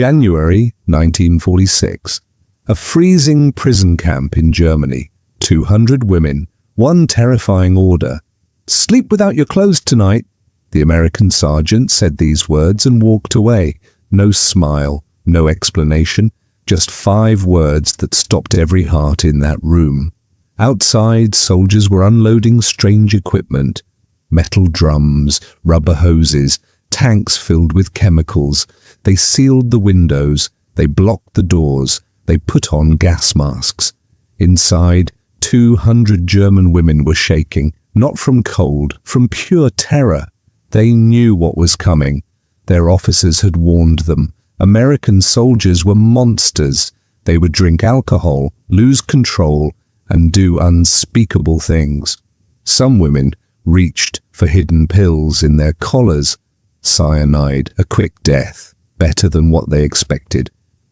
January 1946. A freezing prison camp in Germany. 200 women. One terrifying order. "Sleep without your clothes tonight." The American sergeant said these words and walked away. No smile, no explanation, just 5 words that stopped every heart in that room. Outside, soldiers were unloading strange equipment. Metal drums, rubber hoses, tanks filled with chemicals. They sealed the windows, they blocked the doors, they put on gas masks. Inside, 200 German women were shaking, not from cold, from pure terror. They knew what was coming. Their officers had warned them. American soldiers were monsters. They would drink alcohol, lose control, and do unspeakable things. Some women reached for hidden pills in their collars. Cyanide, a quick death, better than what they expected.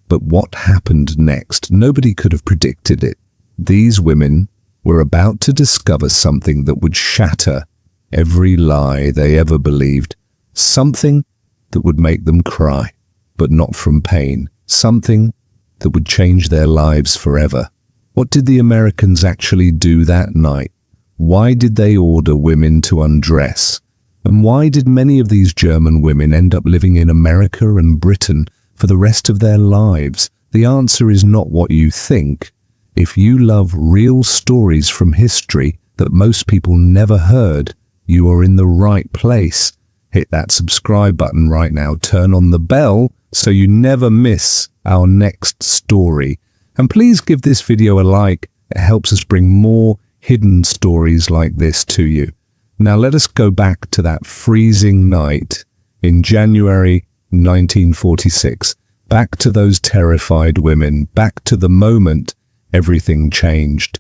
But what happened next? Nobody could have predicted it. These women were about to discover something that would shatter every lie they ever believed. Something that would make them cry, but not from pain. Something that would change their lives forever. What did the Americans actually do that night? Why did they order women to undress? And why did many of these German women end up living in America and Britain for the rest of their lives? The answer is not what you think. If you love real stories from history that most people never heard, you are in the right place. Hit that subscribe button right now. Turn on the bell so you never miss our next story. And please give this video a like. It helps us bring more hidden stories like this to you. Now let us go back to that freezing night in January 1946. Back to those terrified women. Back to the moment everything changed.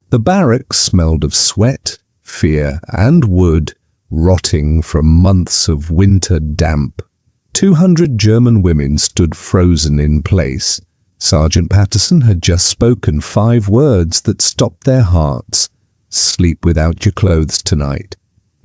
The barracks smelled of sweat, fear, and wood, rotting from months of winter damp. 200 German women stood frozen in place. Sergeant Patterson had just spoken 5 words that stopped their hearts. "Sleep without your clothes tonight."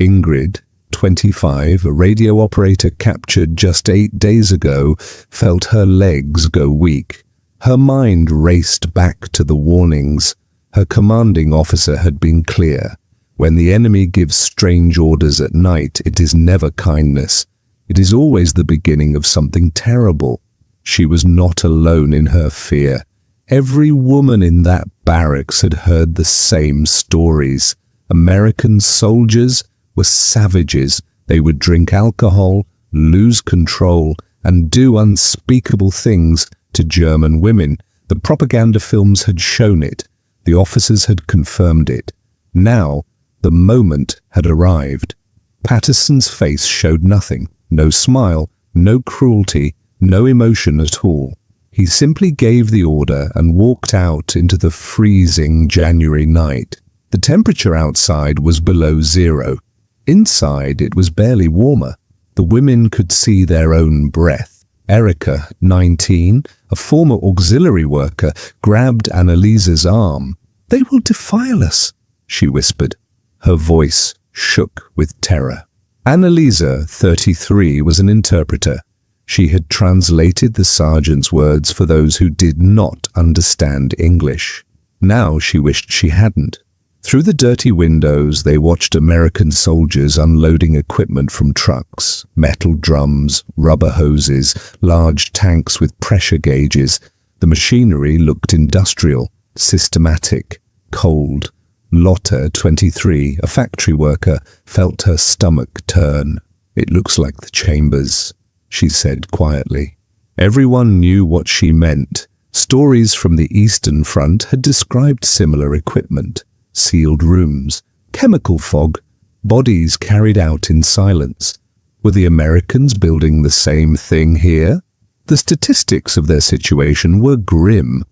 Ingrid, 25, a radio operator captured just 8 days ago, felt her legs go weak. Her mind raced back to the warnings. Her commanding officer had been clear. When the enemy gives strange orders at night, it is never kindness. It is always the beginning of something terrible. She was not alone in her fear. Every woman in that barracks had heard the same stories. American soldiers were savages. They would drink alcohol, lose control, and do unspeakable things to German women. The propaganda films had shown it. The officers had confirmed it. Now, the moment had arrived. Patterson's face showed nothing. No smile, no cruelty, no emotion at all. He simply gave the order and walked out into the freezing January night. The temperature outside was below 0. Inside, it was barely warmer. The women could see their own breath. Erica, 19, a former auxiliary worker, grabbed Annaliese's arm. "They will defile us," she whispered. Her voice shook with terror. Annaliese, 33, was an interpreter. She had translated the sergeant's words for those who did not understand English. Now she wished she hadn't. Through the dirty windows, they watched American soldiers unloading equipment from trucks, metal drums, rubber hoses, large tanks with pressure gauges. The machinery looked industrial, systematic, cold. Lotta, 23, a factory worker, felt her stomach turn. "It looks like the chambers," she said quietly. Everyone knew what she meant. Stories from the Eastern Front had described similar equipment. Sealed rooms, chemical fog, bodies carried out in silence. Were the Americans building the same thing here? The statistics of their situation were grim.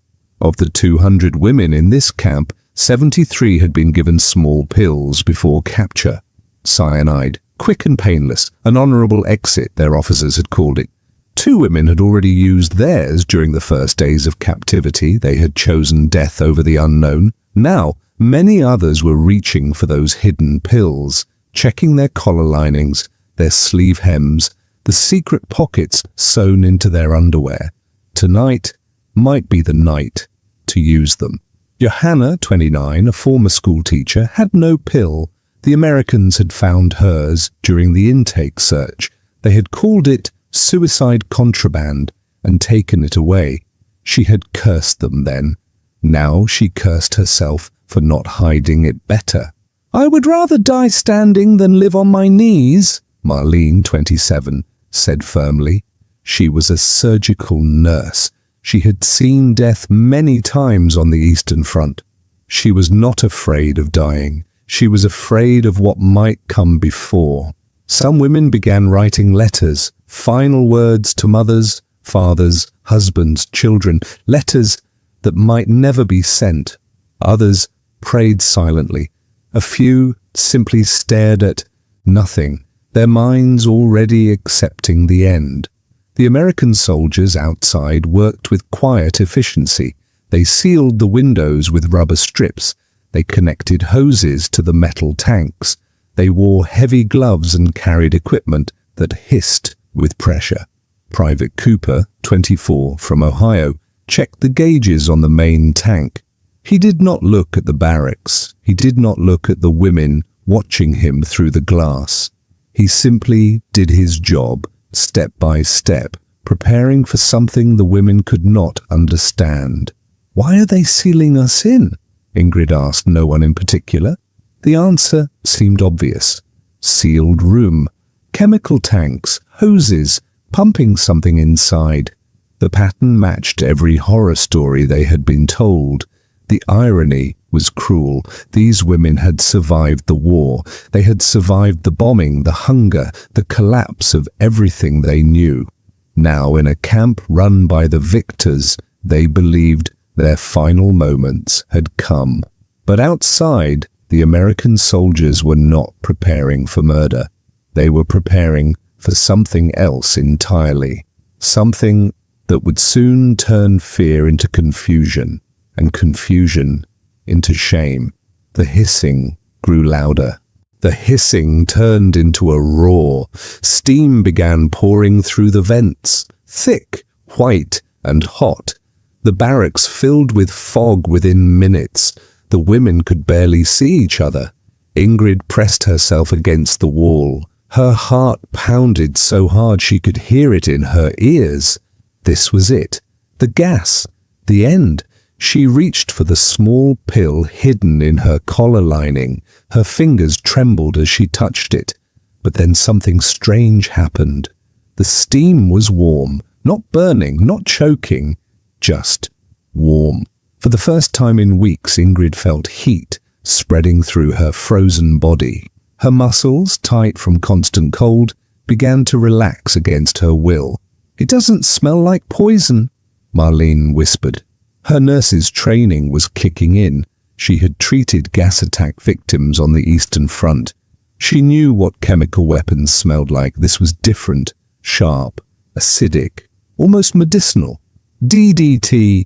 Of the 200 women in this camp, 73 had been given small pills before capture. Cyanide, quick and painless, an honorable exit, their officers had called it. 2 women had already used theirs during the first days of captivity. They had chosen death over the unknown. Now, many others were reaching for those hidden pills, checking their collar linings, their sleeve hems, the secret pockets sewn into their underwear. Tonight might be the night to use them. Johanna, 29, a former school teacher, had no pill. The Americans had found hers during the intake search. They had called it suicide contraband and taken it away. She had cursed them then. Now she cursed herself for not hiding it better. "I would rather die standing than live on my knees," Marlene, 27, said firmly. She was a surgical nurse. She had seen death many times on the Eastern Front. She was not afraid of dying. She was afraid of what might come before. Some women began writing letters, final words to mothers, fathers, husbands, children, letters that might never be sent. Others prayed silently. A few simply stared at nothing, their minds already accepting the end. The American soldiers outside worked with quiet efficiency. They sealed the windows with rubber strips. They connected hoses to the metal tanks. They wore heavy gloves and carried equipment that hissed with pressure. Private Cooper, 24, from Ohio, checked the gauges on the main tank. He did not look at the barracks. He did not look at the women watching him through the glass. He simply did his job, step by step, preparing for something the women could not understand. "Why are they sealing us in?" Ingrid asked no one in particular. The answer seemed obvious. Sealed room, chemical tanks, hoses, pumping something inside. The pattern matched every horror story they had been told. The irony was cruel. These women had survived the war. They had survived the bombing, the hunger, the collapse of everything they knew. Now, in a camp run by the victors, they believed their final moments had come. But outside, the American soldiers were not preparing for murder. They were preparing for something else entirely. Something that would soon turn fear into confusion, and confusion into shame. The hissing grew louder. The hissing turned into a roar. Steam began pouring through the vents, thick, white, and hot. The barracks filled with fog within minutes. The women could barely see each other. Ingrid pressed herself against the wall. Her heart pounded so hard she could hear it in her ears. This was it. The gas. The end. She reached for the small pill hidden in her collar lining. Her fingers trembled as she touched it. But then something strange happened. The steam was warm, not burning, not choking, just warm. For the first time in weeks, Ingrid felt heat spreading through her frozen body. Her muscles, tight from constant cold, began to relax against her will. "It doesn't smell like poison," Marlene whispered. Her nurse's training was kicking in. She had treated gas attack victims on the Eastern Front. She knew what chemical weapons smelled like. This was different, sharp, acidic, almost medicinal. DDT.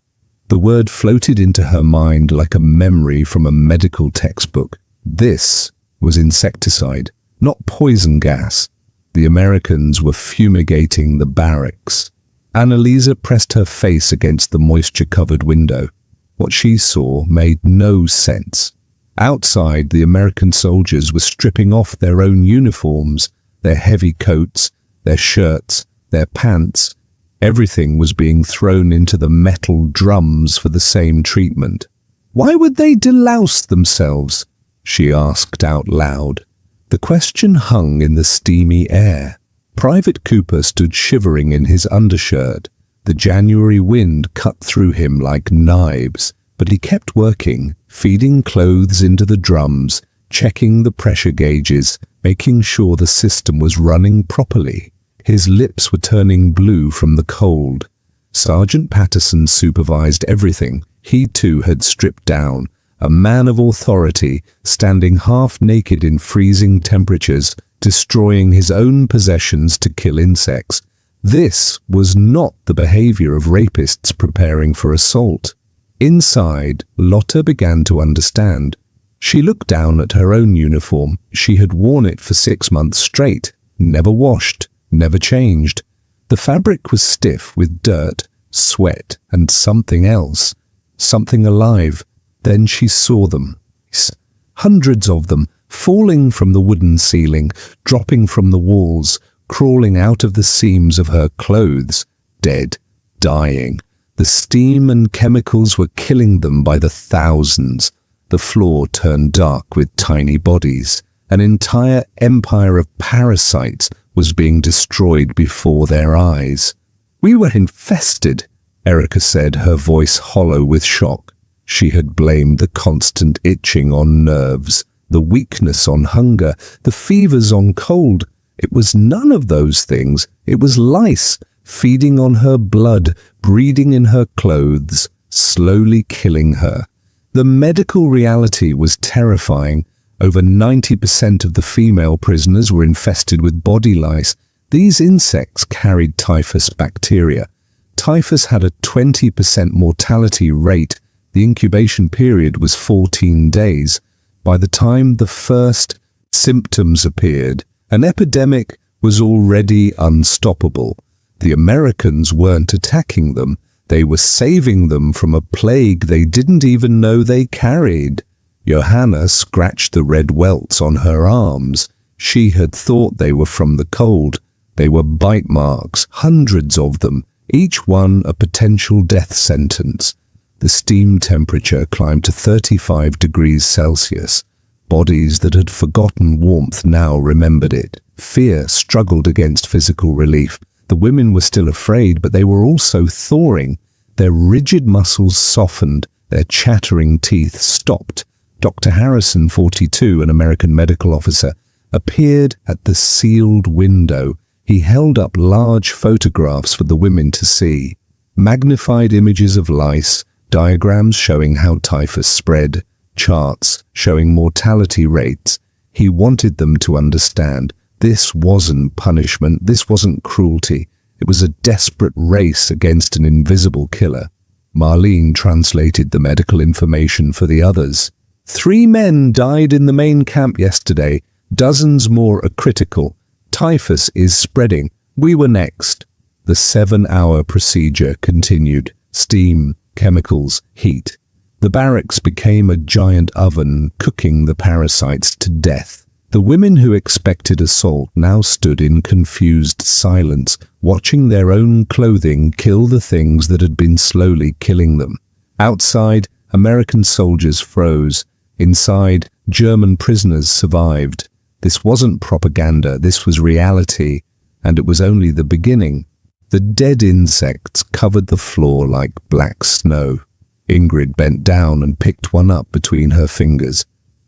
The word floated into her mind like a memory from a medical textbook. This was insecticide, not poison gas. The Americans were fumigating the barracks. Annalisa pressed her face against the moisture-covered window. What she saw made no sense. Outside, the American soldiers were stripping off their own uniforms, their heavy coats, their shirts, their pants. Everything was being thrown into the metal drums for the same treatment. "Why would they delouse themselves?" she asked out loud. The question hung in the steamy air. Private Cooper stood shivering in his undershirt. The January wind cut through him like knives, but he kept working, feeding clothes into the drums, checking the pressure gauges, making sure the system was running properly. His lips were turning blue from the cold. Sergeant Patterson supervised everything. He too had stripped down, a man of authority, standing half naked in freezing temperatures, destroying his own possessions to kill insects. This was not the behavior of rapists preparing for assault. Inside, Lotta began to understand. She looked down at her own uniform. She had worn it for 6 months straight, never washed, never changed. The fabric was stiff with dirt, sweat, and something else. Something alive. Then she saw them. Hundreds of them, falling from the wooden ceiling, dropping from the walls, crawling out of the seams of her clothes, dead, dying. The steam and chemicals were killing them by the thousands. The floor turned dark with tiny bodies. An entire empire of parasites was being destroyed before their eyes. "We were infested," Erica said, her voice hollow with shock. She had blamed the constant itching on nerves, the weakness on hunger, the fevers on cold. It was none of those things. It was lice, feeding on her blood, breeding in her clothes, slowly killing her. The medical reality was terrifying. Over 90% of the female prisoners were infested with body lice. These insects carried typhus bacteria. Typhus had a 20% mortality rate. The incubation period was 14 days. By the time the first symptoms appeared, an epidemic was already unstoppable. The Americans weren't attacking them. They were saving them from a plague they didn't even know they carried. Johanna scratched the red welts on her arms. She had thought they were from the cold. They were bite marks, hundreds of them, each one a potential death sentence. The steam temperature climbed to 35 degrees Celsius. Bodies that had forgotten warmth now remembered it. Fear struggled against physical relief. The women were still afraid, but they were also thawing. Their rigid muscles softened. Their chattering teeth stopped. Dr. Harrison, 42, an American medical officer, appeared at the sealed window. He held up large photographs for the women to see. Magnified images of lice, diagrams showing how typhus spread, charts showing mortality rates. He wanted them to understand this wasn't punishment, this wasn't cruelty. It was a desperate race against an invisible killer. Marlene translated the medical information for the others. 3 men died in the main camp yesterday. Dozens more are critical. Typhus is spreading. We were next. The 7-hour procedure continued. Steam, chemicals, heat. The barracks became a giant oven, cooking the parasites to death. The women who expected assault now stood in confused silence, watching their own clothing kill the things that had been slowly killing them. Outside, American soldiers froze. Inside, German prisoners survived. This wasn't propaganda, this was reality, and it was only the beginning. The dead insects covered the floor like black snow. Ingrid bent down and picked one up between her fingers.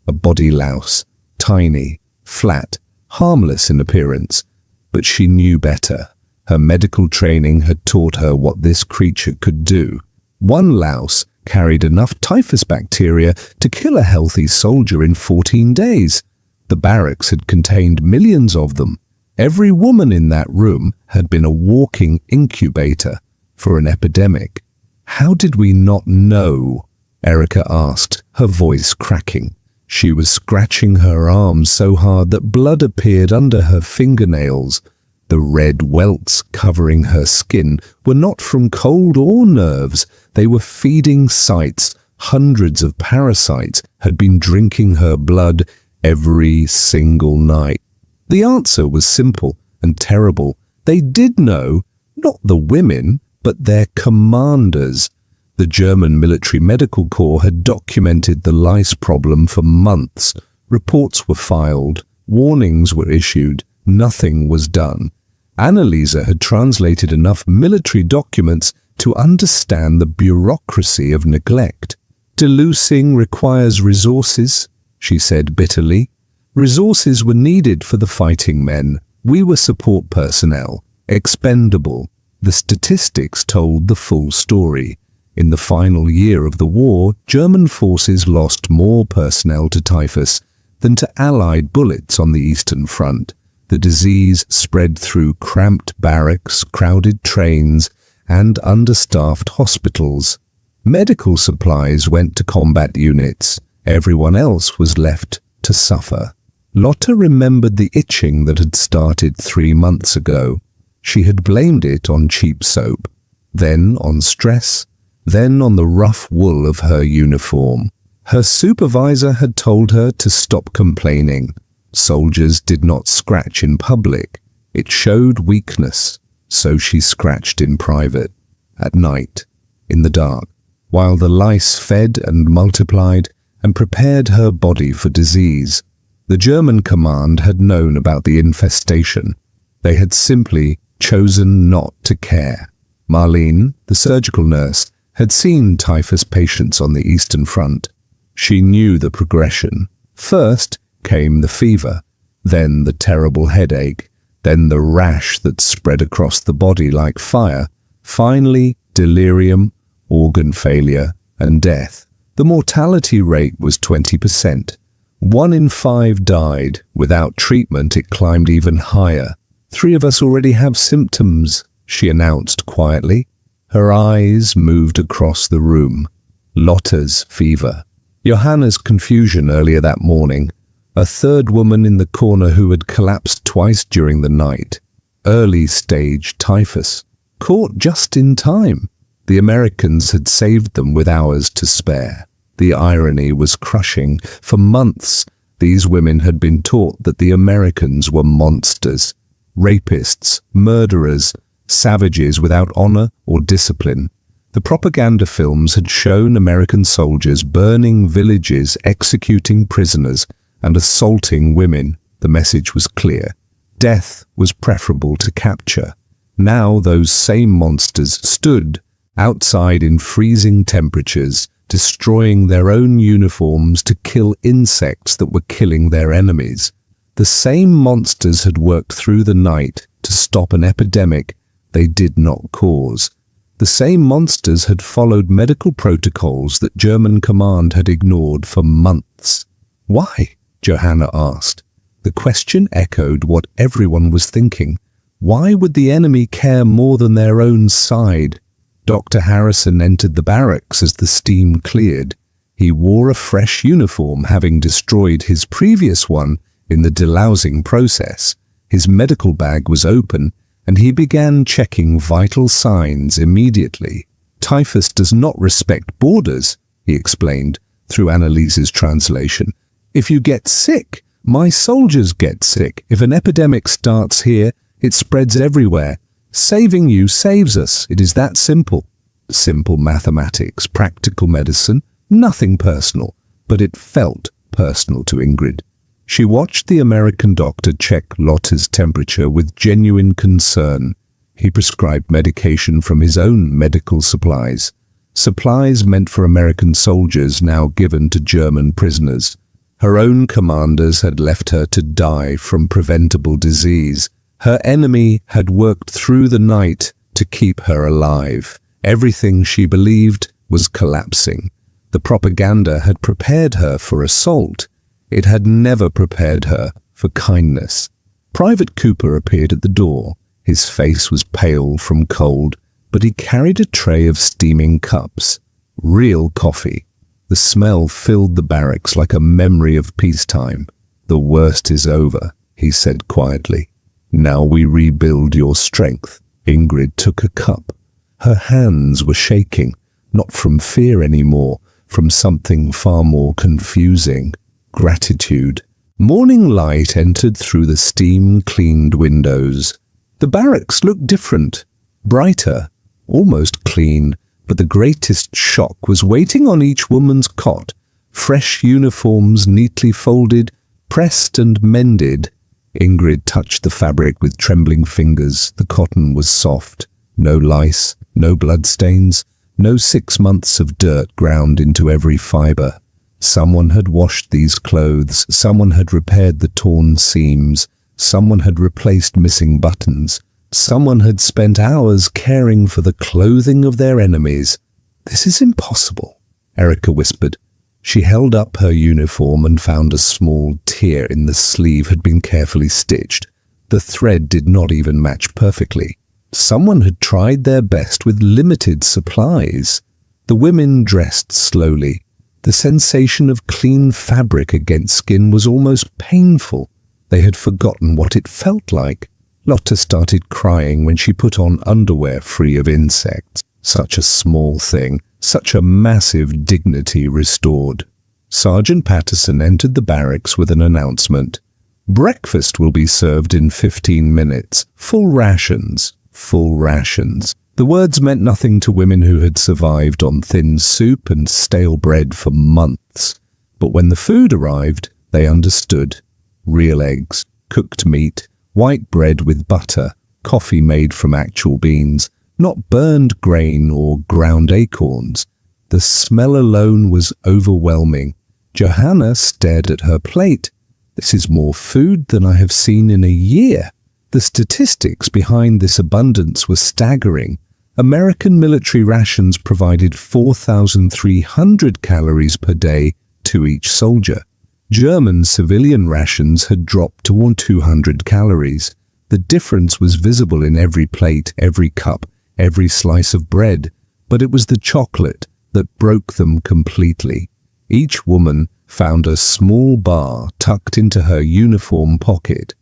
A body louse, tiny, flat, harmless in appearance, but she knew better. Her medical training had taught her what this creature could do. One louse carried enough typhus bacteria to kill a healthy soldier in 14 days. The barracks had contained millions of them. Every woman in that room had been a walking incubator for an epidemic. "How did we not know?" Erica asked, her voice cracking. She was scratching her arms so hard that blood appeared under her fingernails. The red welts covering her skin were not from cold or nerves. They were feeding sites. Hundreds of parasites had been drinking her blood every single night. The answer was simple and terrible. They did know, not the women, but their commanders. The German military medical corps had documented the lice problem for months. Reports were filed, warnings were issued, nothing was done. Annalisa had translated enough military documents to understand the bureaucracy of neglect. "Delousing requires resources," she said bitterly. Resources were needed for the fighting men. We were support personnel, expendable. The statistics told the full story. In the final year of the war, German forces lost more personnel to typhus than to Allied bullets on the Eastern Front. The disease spread through cramped barracks, crowded trains, and understaffed hospitals. Medical supplies went to combat units. Everyone else was left to suffer. Lotta remembered the itching that had started 3 months ago. She had blamed it on cheap soap, then on stress, then on the rough wool of her uniform. Her supervisor had told her to stop complaining. Soldiers did not scratch in public. It showed weakness, so she scratched in private, at night, in the dark, while the lice fed and multiplied and prepared her body for disease. The German command had known about the infestation. They had simply chosen not to care. Marlene, the surgical nurse, had seen typhus patients on the Eastern Front. She knew the progression. First came the fever, then the terrible headache, then the rash that spread across the body like fire, finally delirium, organ failure, and death. The mortality rate was 20%. 1 in 5 died. Without treatment, it climbed even higher. 3 of us already have symptoms, she announced quietly. Her eyes moved across the room. Lotta's fever. Johanna's confusion earlier that morning. A third woman in the corner who had collapsed twice during the night. Early stage typhus. Caught just in time. The Americans had saved them with hours to spare. The irony was crushing. For months, these women had been taught that the Americans were monsters, rapists, murderers, savages without honor or discipline. The propaganda films had shown American soldiers burning villages, executing prisoners, and assaulting women. The message was clear. Death was preferable to capture. Now those same monsters stood outside in freezing temperatures, destroying their own uniforms to kill insects that were killing their enemies. The same monsters had worked through the night to stop an epidemic they did not cause. The same monsters had followed medical protocols that German command had ignored for months. Why? Johanna asked. The question echoed what everyone was thinking. Why would the enemy care more than their own side? Dr. Harrison entered the barracks as the steam cleared. He wore a fresh uniform, having destroyed his previous one in the delousing process. His medical bag was open, and he began checking vital signs immediately. Typhus does not respect borders, he explained through Annaliese's translation. If you get sick, my soldiers get sick. If an epidemic starts here, it spreads everywhere. Saving you saves us. It is that simple. Simple mathematics, practical medicine, nothing personal, but it felt personal to Ingrid. She watched the American doctor check Lotta's temperature with genuine concern. He prescribed medication from his own medical supplies. Supplies meant for American soldiers now given to German prisoners. Her own commanders had left her to die from preventable disease. Her enemy had worked through the night to keep her alive. Everything she believed was collapsing. The propaganda had prepared her for assault. It had never prepared her for kindness. Private Cooper appeared at the door. His face was pale from cold, but he carried a tray of steaming cups. Real coffee. The smell filled the barracks like a memory of peacetime. The worst is over, he said quietly. Now we rebuild your strength. Ingrid took a cup. Her hands were shaking, not from fear anymore, from something far more confusing. Gratitude. Morning light entered through the steam-cleaned windows. The barracks looked different, brighter, almost clean, but the greatest shock was waiting on each woman's cot. Fresh uniforms neatly folded, pressed and mended. Ingrid touched the fabric with trembling fingers. The cotton was soft. No lice, no bloodstains, no 6 months of dirt ground into every fiber. Someone had washed these clothes. Someone had repaired the torn seams. Someone had replaced missing buttons. Someone had spent hours caring for the clothing of their enemies. This is impossible, Erica whispered. She held up her uniform and found a small tear in the sleeve had been carefully stitched. The thread did not even match perfectly. Someone had tried their best with limited supplies. The women dressed slowly. The sensation of clean fabric against skin was almost painful. They had forgotten what it felt like. Lotta started crying when she put on underwear free of insects. Such a small thing, such a massive dignity restored. Sergeant Patterson entered the barracks with an announcement. Breakfast will be served in 15 minutes. Full rations. Full rations. The words meant nothing to women who had survived on thin soup and stale bread for months. But when the food arrived, they understood. Real eggs, cooked meat, white bread with butter, coffee made from actual beans, not burned grain or ground acorns. The smell alone was overwhelming. Johanna stared at her plate. This is more food than I have seen in a year. The statistics behind this abundance were staggering. American military rations provided 4,300 calories per day to each soldier. German civilian rations had dropped to 200 calories. The difference was visible in every plate, every cup, every slice of bread, but it was the chocolate that broke them completely. Each woman found a small bar tucked into her uniform pocket.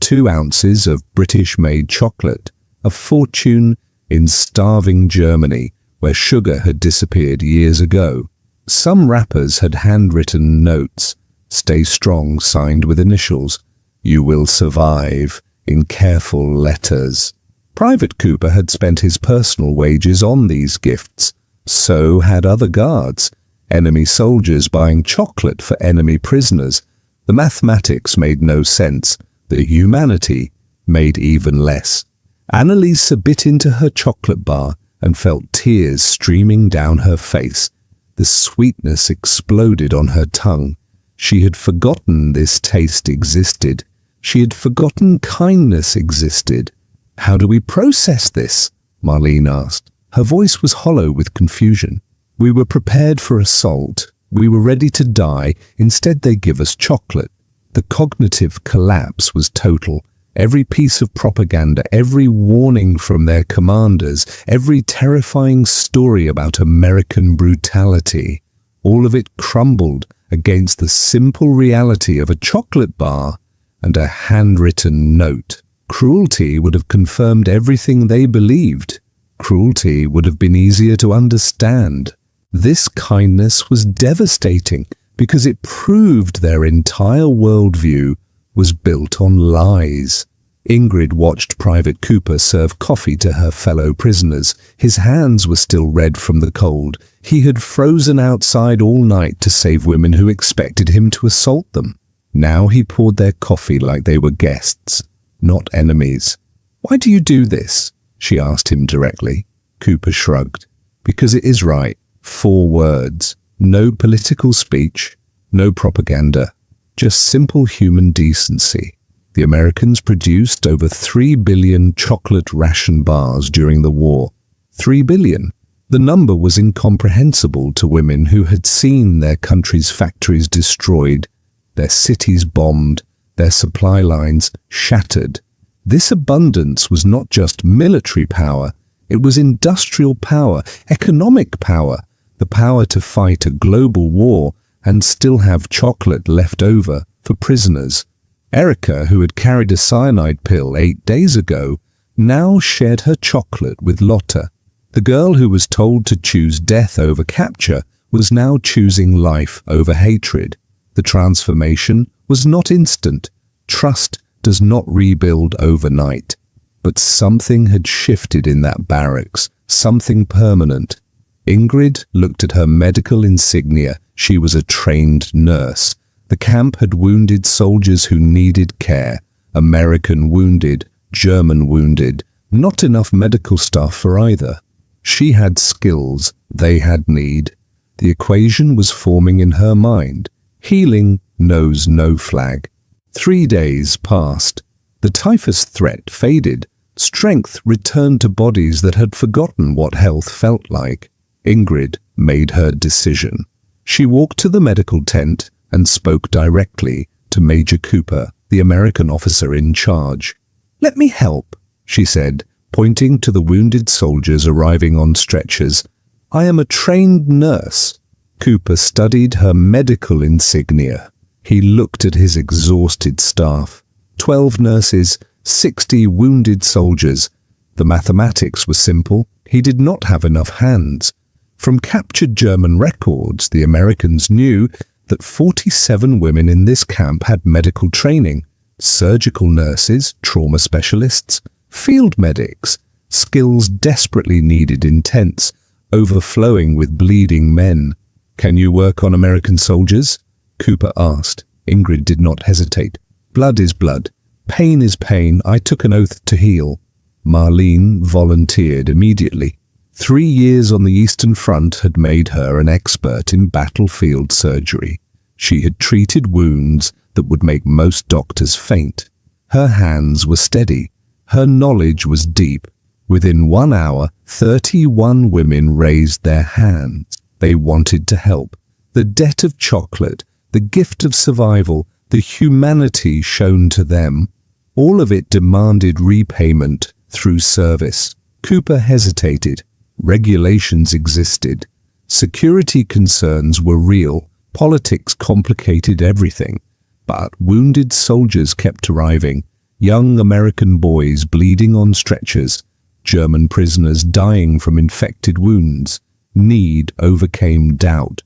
2 ounces of British-made chocolate, a fortune in starving Germany, where sugar had disappeared years ago. Some wrappers had handwritten notes, "Stay strong," signed with initials, "You will survive," in careful letters. Private Cooper had spent his personal wages on these gifts. So had other guards. Enemy soldiers buying chocolate for enemy prisoners. The mathematics made no sense. The humanity made even less. Annalisa bit into her chocolate bar and felt tears streaming down her face. The sweetness exploded on her tongue. She had forgotten this taste existed. She had forgotten kindness existed. "How do we process this?" Marlene asked. Her voice was hollow with confusion. "We were prepared for assault. We were ready to die. Instead they give us chocolate." The cognitive collapse was total. Every piece of propaganda, every warning from their commanders, every terrifying story about American brutality, all of it crumbled against the simple reality of a chocolate bar and a handwritten note. Cruelty would have confirmed everything they believed. Cruelty would have been easier to understand. This kindness was devastating because it proved their entire worldview was built on lies. Ingrid watched Private Cooper serve coffee to her fellow prisoners. His hands were still red from the cold. He had frozen outside all night to save women who expected him to assault them. Now he poured their coffee like they were guests, not enemies. "Why do you do this?" she asked him directly. Cooper shrugged. "Because it is right. 4 words. No political speech, no propaganda. Just simple human decency." The Americans produced over 3 billion chocolate ration bars during the war. 3 billion. The number was incomprehensible to women who had seen their country's factories destroyed, their cities bombed, their supply lines shattered. This abundance was not just military power, it was industrial power, economic power, the power to fight a global war and still have chocolate left over for prisoners. Erica, who had carried a cyanide pill 8 days ago, now shared her chocolate with Lotta. The girl who was told to choose death over capture was now choosing life over hatred. The transformation was not instant. Trust does not rebuild overnight. But something had shifted in that barracks, something permanent. Ingrid looked at her medical insignia. She was a trained nurse. The camp had wounded soldiers who needed care. American wounded, German wounded. Not enough medical staff for either. She had skills, they had need. The equation was forming in her mind. Healing knows no flag. 3 days passed. The typhus threat faded. Strength returned to bodies that had forgotten what health felt like. Ingrid made her decision. She walked to the medical tent and spoke directly to Major Cooper, the American officer in charge. "Let me help," she said, pointing to the wounded soldiers arriving on stretchers. "I am a trained nurse." Cooper studied her medical insignia. He looked at his exhausted staff. 12 nurses, 60 wounded soldiers. The mathematics were simple. He did not have enough hands. From captured German records, the Americans knew that 47 women in this camp had medical training. Surgical nurses, trauma specialists, field medics, skills desperately needed in tents, overflowing with bleeding men. "Can you work on American soldiers?" Cooper asked. Ingrid did not hesitate. "Blood is blood. Pain is pain. I took an oath to heal." Marlene volunteered immediately. 3 years on the Eastern Front had made her an expert in battlefield surgery. She had treated wounds that would make most doctors faint. Her hands were steady. Her knowledge was deep. Within 1 hour, 31 women raised their hands. They wanted to help. The debt of chocolate, the gift of survival, the humanity shown to them, all of it demanded repayment through service. Cooper hesitated. Regulations existed. Security concerns were real. Politics complicated everything. But wounded soldiers kept arriving. Young American boys bleeding on stretchers. German prisoners dying from infected wounds. Need overcame doubt.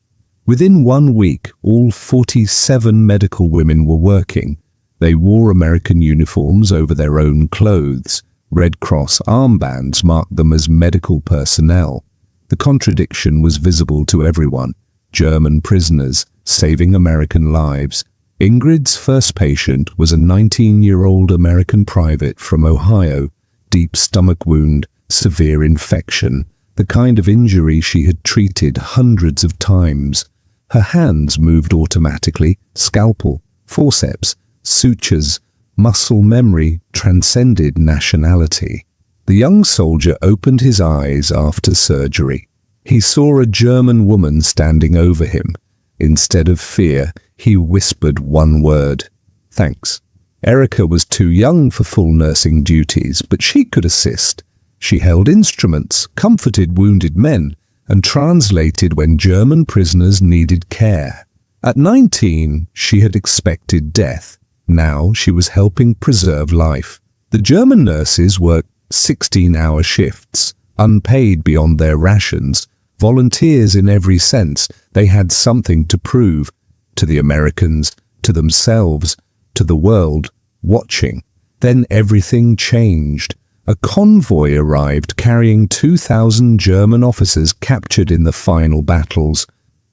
Within 1 week, all 47 medical women were working. They wore American uniforms over their own clothes. Red Cross armbands marked them as medical personnel. The contradiction was visible to everyone. German prisoners saving American lives. Ingrid's first patient was a 19-year-old American private from Ohio. Deep stomach wound, severe infection, the kind of injury she had treated hundreds of times. Her hands moved automatically, scalpel, forceps, sutures, muscle memory transcended nationality. The young soldier opened his eyes after surgery. He saw a German woman standing over him. Instead of fear, he whispered one word: "Thanks." Erica was too young for full nursing duties, but she could assist. She held instruments, comforted wounded men, and translated when German prisoners needed care. At 19, she had expected death. Now she was helping preserve life. The German nurses worked 16-hour shifts, unpaid beyond their rations, volunteers in every sense. They had something to prove to the Americans, to themselves, to the world watching. Then everything changed. A convoy arrived carrying 2,000 German officers captured in the final battles.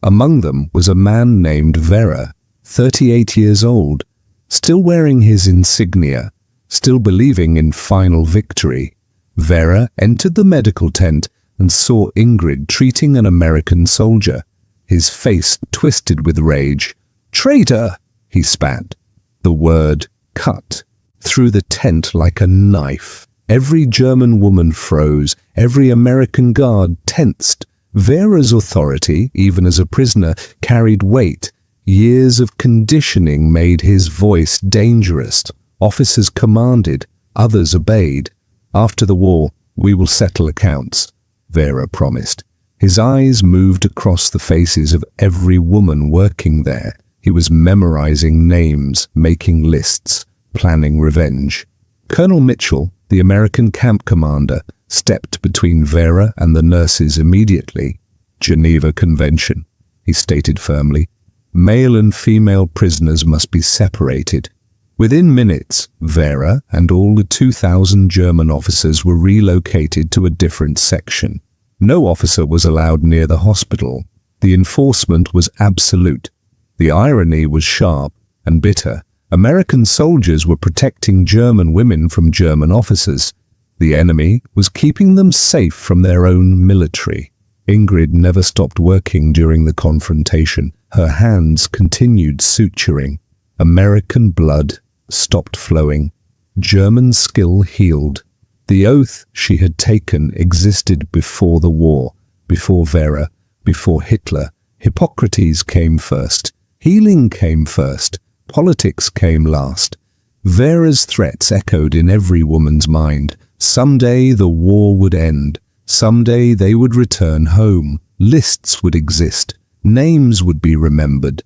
Among them was a man named Vera, 38 years old, still wearing his insignia, still believing in final victory. Vera entered the medical tent and saw Ingrid treating an American soldier. His face twisted with rage. "Traitor!" he spat. The word cut through the tent like a knife. Every German woman froze. Every American guard tensed. Vera's authority, even as a prisoner, carried weight. Years of conditioning made his voice dangerous. Officers commanded, others obeyed. "After the war, we will settle accounts," Vera promised. His eyes moved across the faces of every woman working there. He was memorizing names, making lists, planning revenge. Colonel Mitchell, the American camp commander, stepped between Vera and the nurses immediately. "Geneva Convention," he stated firmly. "Male and female prisoners must be separated." Within minutes, Vera and all the 2,000 German officers were relocated to a different section. No officer was allowed near the hospital. The enforcement was absolute. The irony was sharp and bitter. American soldiers were protecting German women from German officers. The enemy was keeping them safe from their own military. Ingrid never stopped working during the confrontation. Her hands continued suturing. American blood stopped flowing. German skill healed. The oath she had taken existed before the war, before Vera, before Hitler. Hippocrates came first. Healing came first. Politics came last. Vera's threats echoed in every woman's mind. Someday the war would end. Someday they would return home. Lists would exist. Names would be remembered,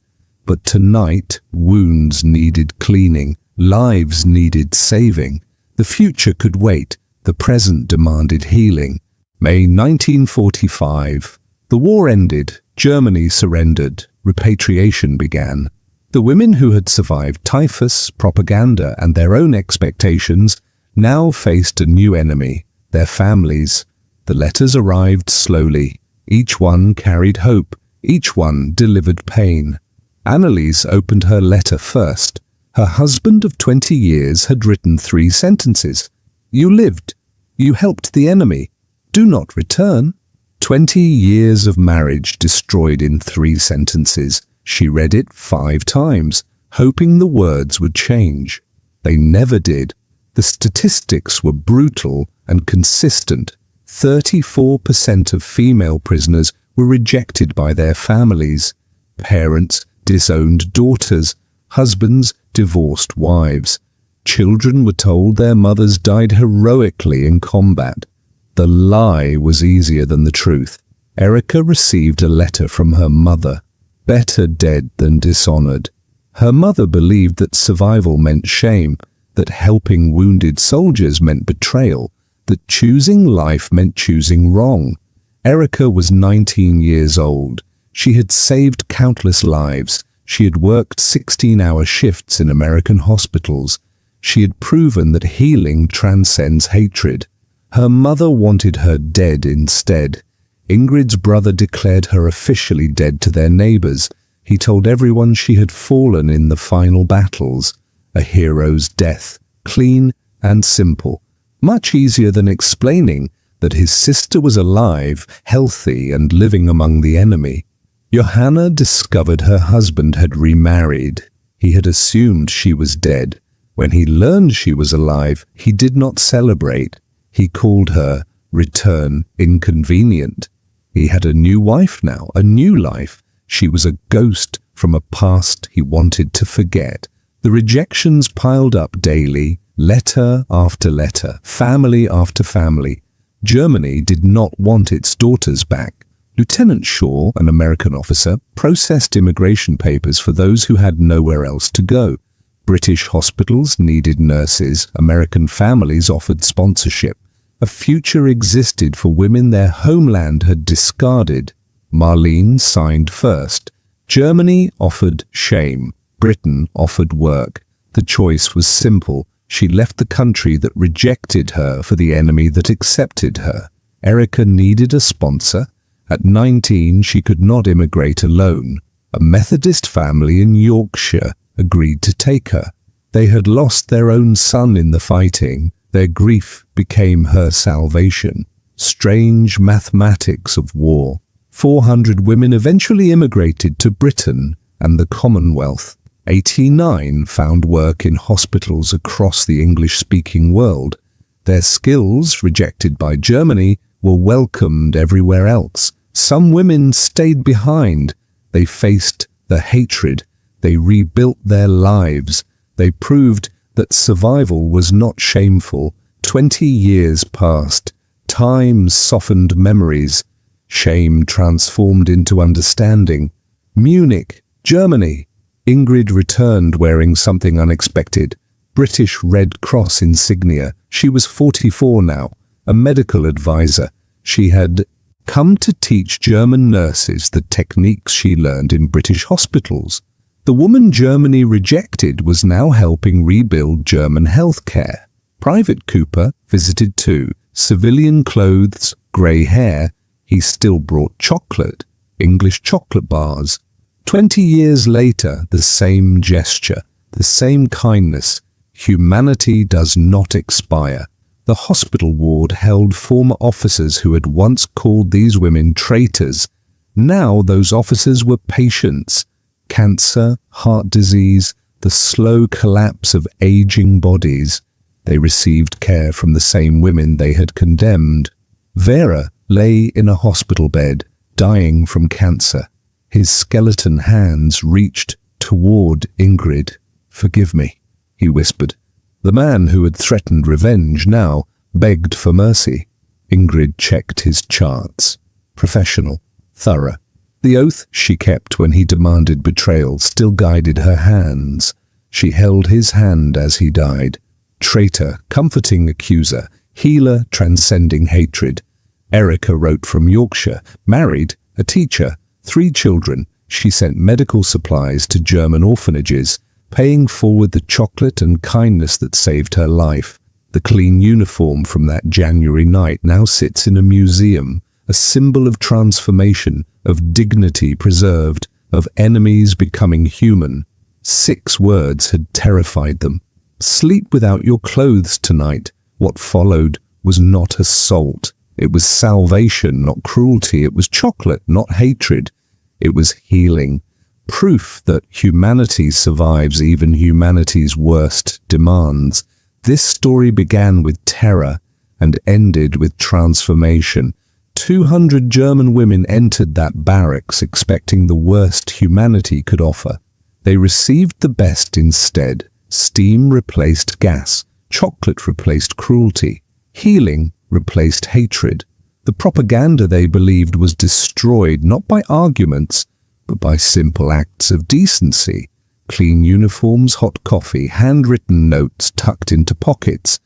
but tonight wounds needed cleaning, lives needed saving. The future could wait, the present demanded healing. May 1945. The war ended, Germany surrendered, repatriation began. The women who had survived typhus, propaganda, and their own expectations now faced a new enemy, their families. The letters arrived slowly. Each one carried hope. Each one delivered pain. Annalise opened her letter first. Her husband of 20 years had written 3 sentences. You lived. You helped the enemy. Do not return. 20 years of marriage destroyed in 3 sentences. She read it 5 times, hoping the words would change. They never did. The statistics were brutal and consistent. 34% of female prisoners were rejected by their families. Parents disowned daughters, husbands divorced wives. Children were told their mothers died heroically in combat. The lie was easier than the truth. Erica received a letter from her mother. Better dead than dishonored. Her mother believed that survival meant shame, that helping wounded soldiers meant betrayal, that choosing life meant choosing wrong. Erica was 19 years old. She had saved countless lives. She had worked 16-hour shifts in American hospitals. She had proven that healing transcends hatred. Her mother wanted her dead instead. Ingrid's brother declared her officially dead to their neighbors. He told everyone she had fallen in the final battles. A hero's death, clean and simple. Much easier than explaining that his sister was alive, healthy, and living among the enemy. Johanna discovered her husband had remarried. He had assumed she was dead. When he learned she was alive, he did not celebrate. He called her return inconvenient. He had a new wife now, a new life. She was a ghost from a past he wanted to forget. The rejections piled up daily, letter after letter, family after family. Germany did not want its daughters back. Lieutenant Shaw, an American officer, processed immigration papers for those who had nowhere else to go. British hospitals needed nurses. American families offered sponsorship. A future existed for women their homeland had discarded. Marlene signed first. Germany offered shame. Britain offered work. The choice was simple. She left the country that rejected her for the enemy that accepted her. Erica needed a sponsor. At 19, she could not immigrate alone. A Methodist family in Yorkshire agreed to take her. They had lost their own son in the fighting. Their grief became her salvation. Strange mathematics of war. 400 women eventually immigrated to Britain and the Commonwealth. 89 found work in hospitals across the English-speaking world. Their skills, rejected by Germany, were welcomed everywhere else. Some women stayed behind. They faced the hatred. They rebuilt their lives. They proved that survival was not shameful. 20 years passed. Time softened memories. Shame transformed into understanding. Munich, Germany. Ingrid returned wearing something unexpected. British Red Cross insignia. She was 44 now, a medical advisor. She had come to teach German nurses the techniques she learned in British hospitals. The woman Germany rejected was now helping rebuild German healthcare. Private Cooper visited too. Civilian clothes, grey hair. He still brought chocolate, English chocolate bars. 20 years later, the same gesture, the same kindness. Humanity does not expire. The hospital ward held former officers who had once called these women traitors. Now those officers were patients. Cancer, heart disease, the slow collapse of aging bodies. They received care from the same women they had condemned. Vera lay in a hospital bed, dying from cancer. His skeleton hands reached toward Ingrid. "Forgive me," he whispered. The man who had threatened revenge now begged for mercy. Ingrid checked his charts. Professional, thorough. The oath she kept when he demanded betrayal still guided her hands. She held his hand as he died. Traitor, comforting accuser, healer transcending hatred. Erica wrote from Yorkshire, married, a teacher, 3 children. She sent medical supplies to German orphanages, paying forward the chocolate and kindness that saved her life. The clean uniform from that January night now sits in a museum, a symbol of transformation, of dignity preserved, of enemies becoming human. 6 words had terrified them. Sleep without your clothes tonight. What followed was not assault. It was salvation, not cruelty. It was chocolate, not hatred. It was healing. Proof that humanity survives even humanity's worst demands. This story began with terror and ended with transformation. 200 German women entered that barracks expecting the worst humanity could offer. They received the best instead. Steam replaced gas. Chocolate replaced cruelty. Healing replaced hatred. The propaganda they believed was destroyed not by arguments, but by simple acts of decency. Clean uniforms, hot coffee, handwritten notes tucked into pockets.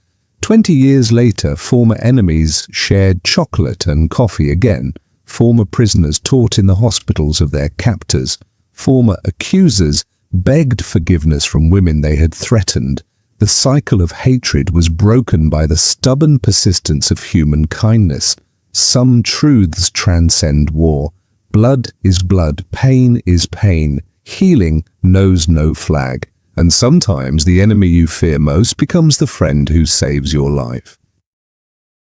20 years later, former enemies shared chocolate and coffee again. Former prisoners taught in the hospitals of their captors. Former accusers begged forgiveness from women they had threatened. The cycle of hatred was broken by the stubborn persistence of human kindness. Some truths transcend war. Blood is blood, pain is pain. Healing knows no flag. And sometimes the enemy you fear most becomes the friend who saves your life.